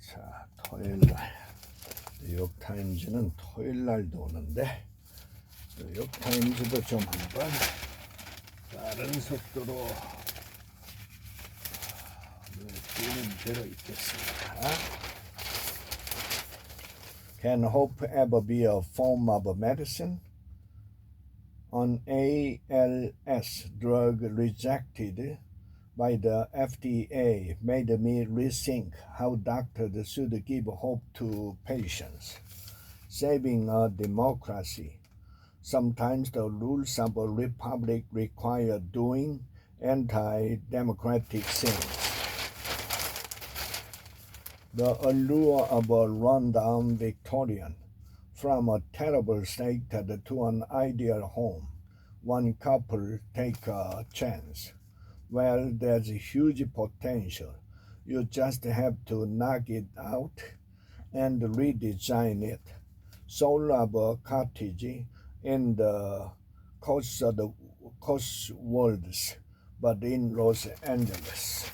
자, 토요일날 뉴욕타임즈는 토요일날도 오는데 뉴욕타임즈도 좀 한번 빠른 속도로 뛰는 대로 있겠습니다. Can hope ever be a form of medicine? An ALS drug rejected by the FDA made me rethink how doctors should give hope to patients. Saving a democracy. Sometimes the rules of a republic require doing anti-democratic things. The allure of a rundown Victorian, from a terrible state to an ideal home. One couple take a chance. Well, there's huge potential. You just have to knock it out and redesign it. Soul of a cottage in the Cotswolds, but in Los Angeles.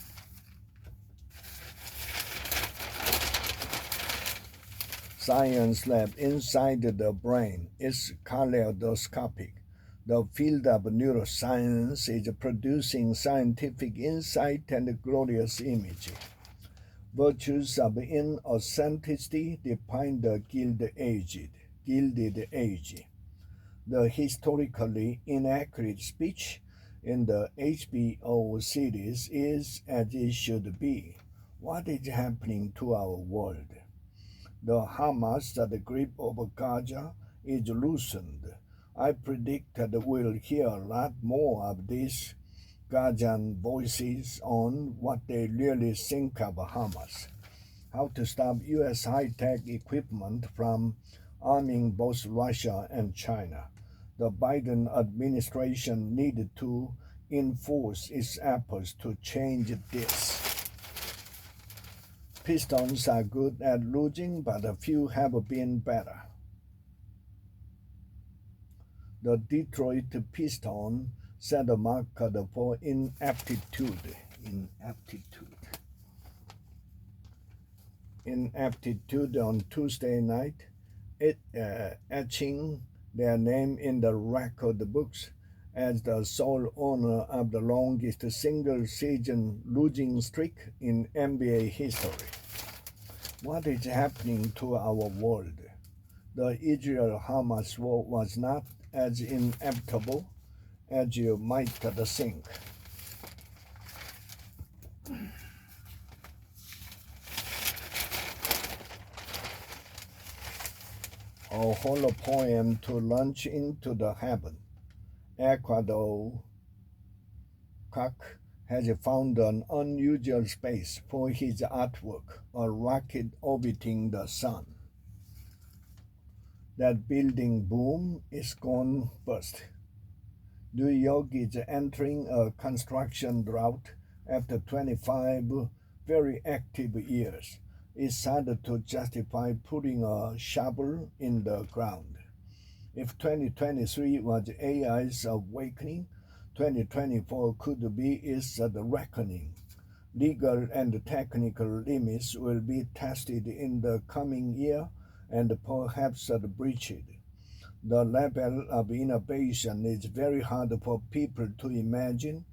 Science lab inside the brain is kaleidoscopic. The field of neuroscience is producing scientific insight and glorious imaging. Virtues of inauthenticity define the Gilded Age. The historically inaccurate speech in the HBO series is as it should be. What is happening to our world? The Hamas at the grip of Gaza is loosened. I predict that we'll hear a lot more of these Gazan voices on what they really think of Hamas, how to stop U.S. high-tech equipment from arming both Russia and China. The Biden administration needed to enforce its efforts to change this. Pistons are good at losing, but a few have been better. The Detroit Pistons set a marker for ineptitude on Tuesday night, etching their name in the record books as the sole owner of the longest single-season losing streak in NBA history. What is happening to our world? The Israel-Hamas war was not as inevitable as you might think. A hollow poem to launch into the heaven. Ecuador Koch has found an unusual space for his artwork, a rocket orbiting the sun. That building boom is gone bust. New York is entering a construction drought after 25 very active years. It's hard to justify putting a shovel in the ground. If 2023 was AI's awakening, 2024 could be its reckoning. Legal and technical limits will be tested in the coming year and perhaps breached. The level of innovation is very hard for people to imagine.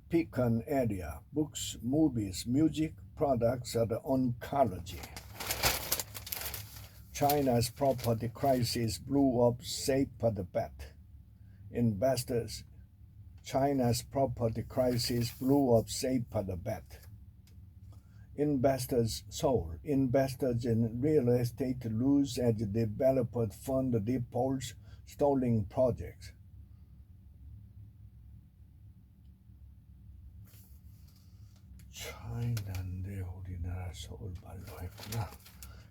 Pick an area: books, movies, music, products, or oncology. China's property crisis blew up China's property crisis blew up Investors in real estate lose as developers fund defaults, stalling projects. China인데 우리나라 서울 말로 했구나.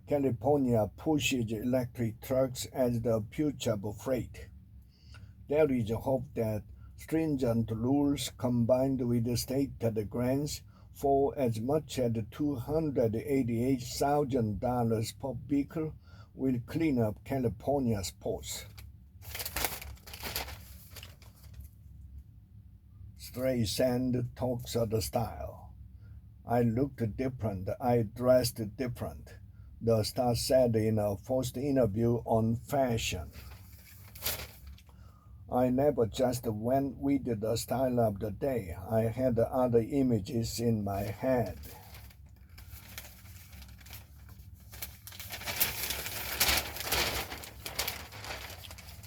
California pushes electric trucks as the future of freight. There is hope that stringent rules combined with state grants for as much as $288,000 per vehicle will clean up California's ports. Streisand talks of the style. I looked different, I dressed different. the star said in a first interview on Fashion. I never just went with the style of the day. I had other images in my head.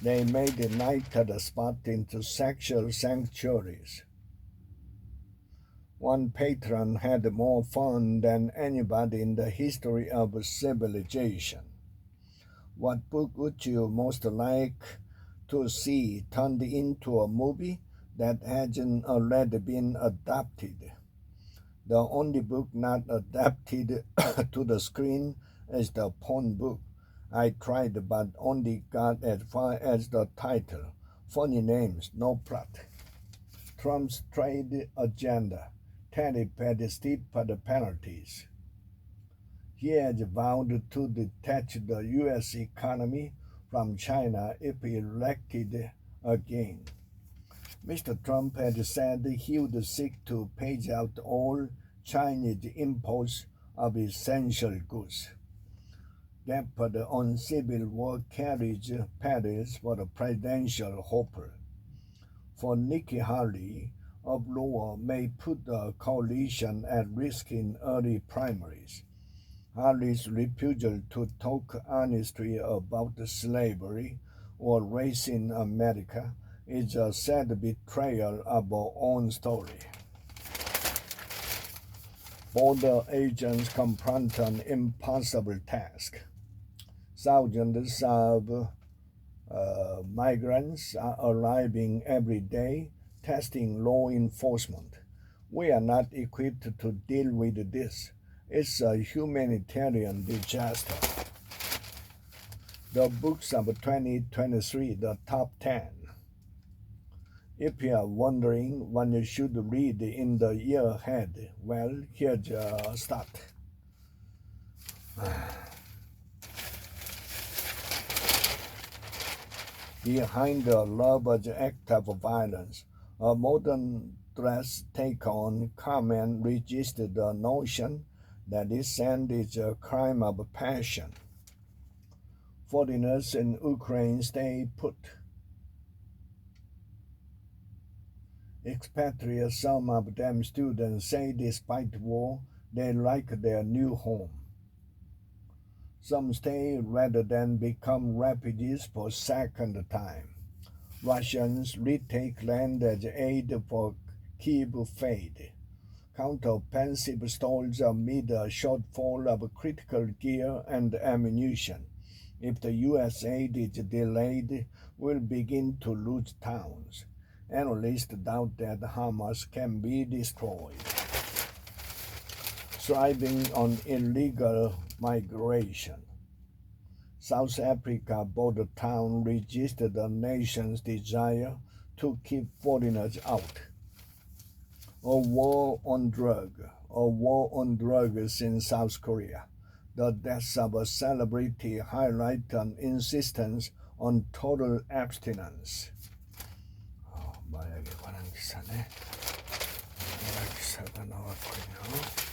They made the night spot into sexual sanctuaries. One patron had more fun than anybody in the history of civilization. What book would you most like to see turned into a movie that hasn't already been adapted? The only book not adapted to the screen is the porn book. I tried but only got as far as the title. Funny names, no plot. Trump's trade agenda. Tariff had steeper penalties. He has vowed to detach the U.S. economy from China if elected again. Mr. Trump had said he would seek to phase out all Chinese imports of essential goods. That put on Civil War carriage perils for the presidential hopper. For Nikki Haley, a blower may put the coalition at risk in early primaries. Haley's refusal to talk honestly about slavery or race in America is a sad betrayal of our own story. Border agents confront an impossible task. Thousands of migrants are arriving every day, testing law enforcement. We are not equipped to deal with this. It's a humanitarian disaster. The books of 2023, the top 10. If you are wondering what you should read in the year ahead, well, here's a start. Behind the lovers' act of violence, a modern dress take on comment resisted the notion that dissent is a crime of passion. Foreigners in Ukraine stay put. Expatriates, some of them students, say despite war, they like their new home. Some stay rather than become refugees for second time. Russians retake land as aid for Kyiv fade. Counteroffensive stalls amid a shortfall of critical gear and ammunition. If the U.S. aid is delayed, we'll begin to lose towns. Analysts doubt that Hamas can be destroyed. Thriving on illegal migration. South Africa border town resisted the nation's desire to keep foreigners out. A war on drugs in South Korea. The deaths of a celebrity highlight an insistence on total abstinence. 마약에 관한 기사네. 기사가 나왔군요.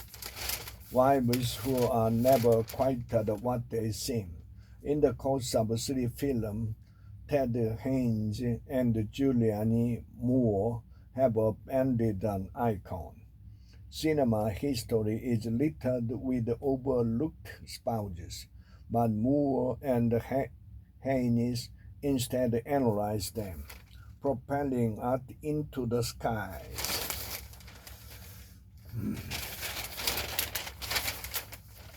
Wives who are never quite what they seem. In the course of a city film, Ted Haynes and Julianne Moore have upended an icon. Cinema history is littered with overlooked spouses, but Moore and Haynes instead analyze them, propelling art into the skies.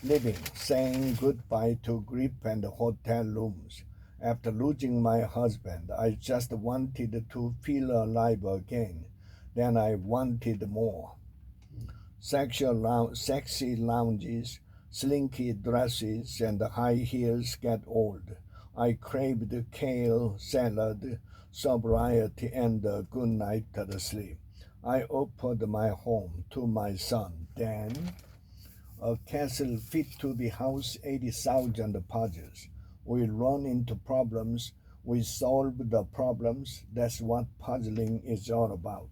Living, saying goodbye to grief and hotel rooms. After losing my husband, I just wanted to feel alive again. Then I wanted more. Sexy lounges, slinky dresses, and high heels get old. I craved kale salad, sobriety, and a good night sleep. I offered my home to my son. Then, a castle fit to the house 80,000 puzzles. We run into problems, we solve the problems. That's what puzzling is all about.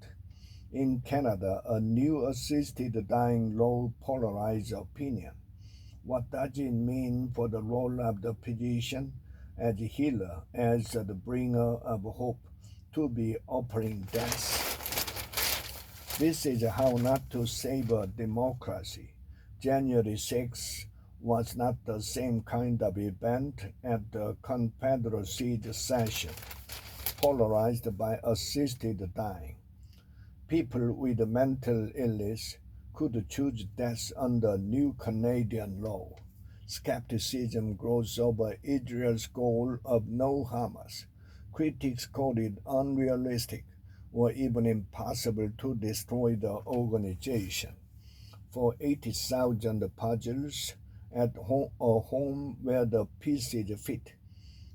In Canada, a new assisted dying law polarized opinion. What does it mean for the role of the physician as a healer, as the bringer of hope, to be offering death? This is how not to save a democracy. January 6 was not the same kind of event at the Confederacy's session, polarized by assisted dying. People with mental illness could choose death under new Canadian law. Skepticism grows over Israel's goal of no Hamas. Critics called it unrealistic or even impossible to destroy the organization. For 80,000 puzzles at a home where the pieces fit,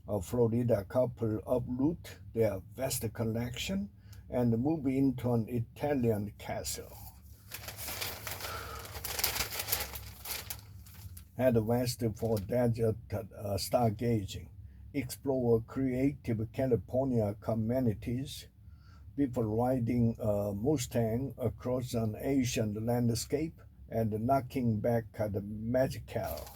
a Florida couple uproot their vast collection and move into an Italian castle. Head west for desert stargazing. Explore creative California communities. People riding a Mustang across an Asian landscape and knocking back at the magical.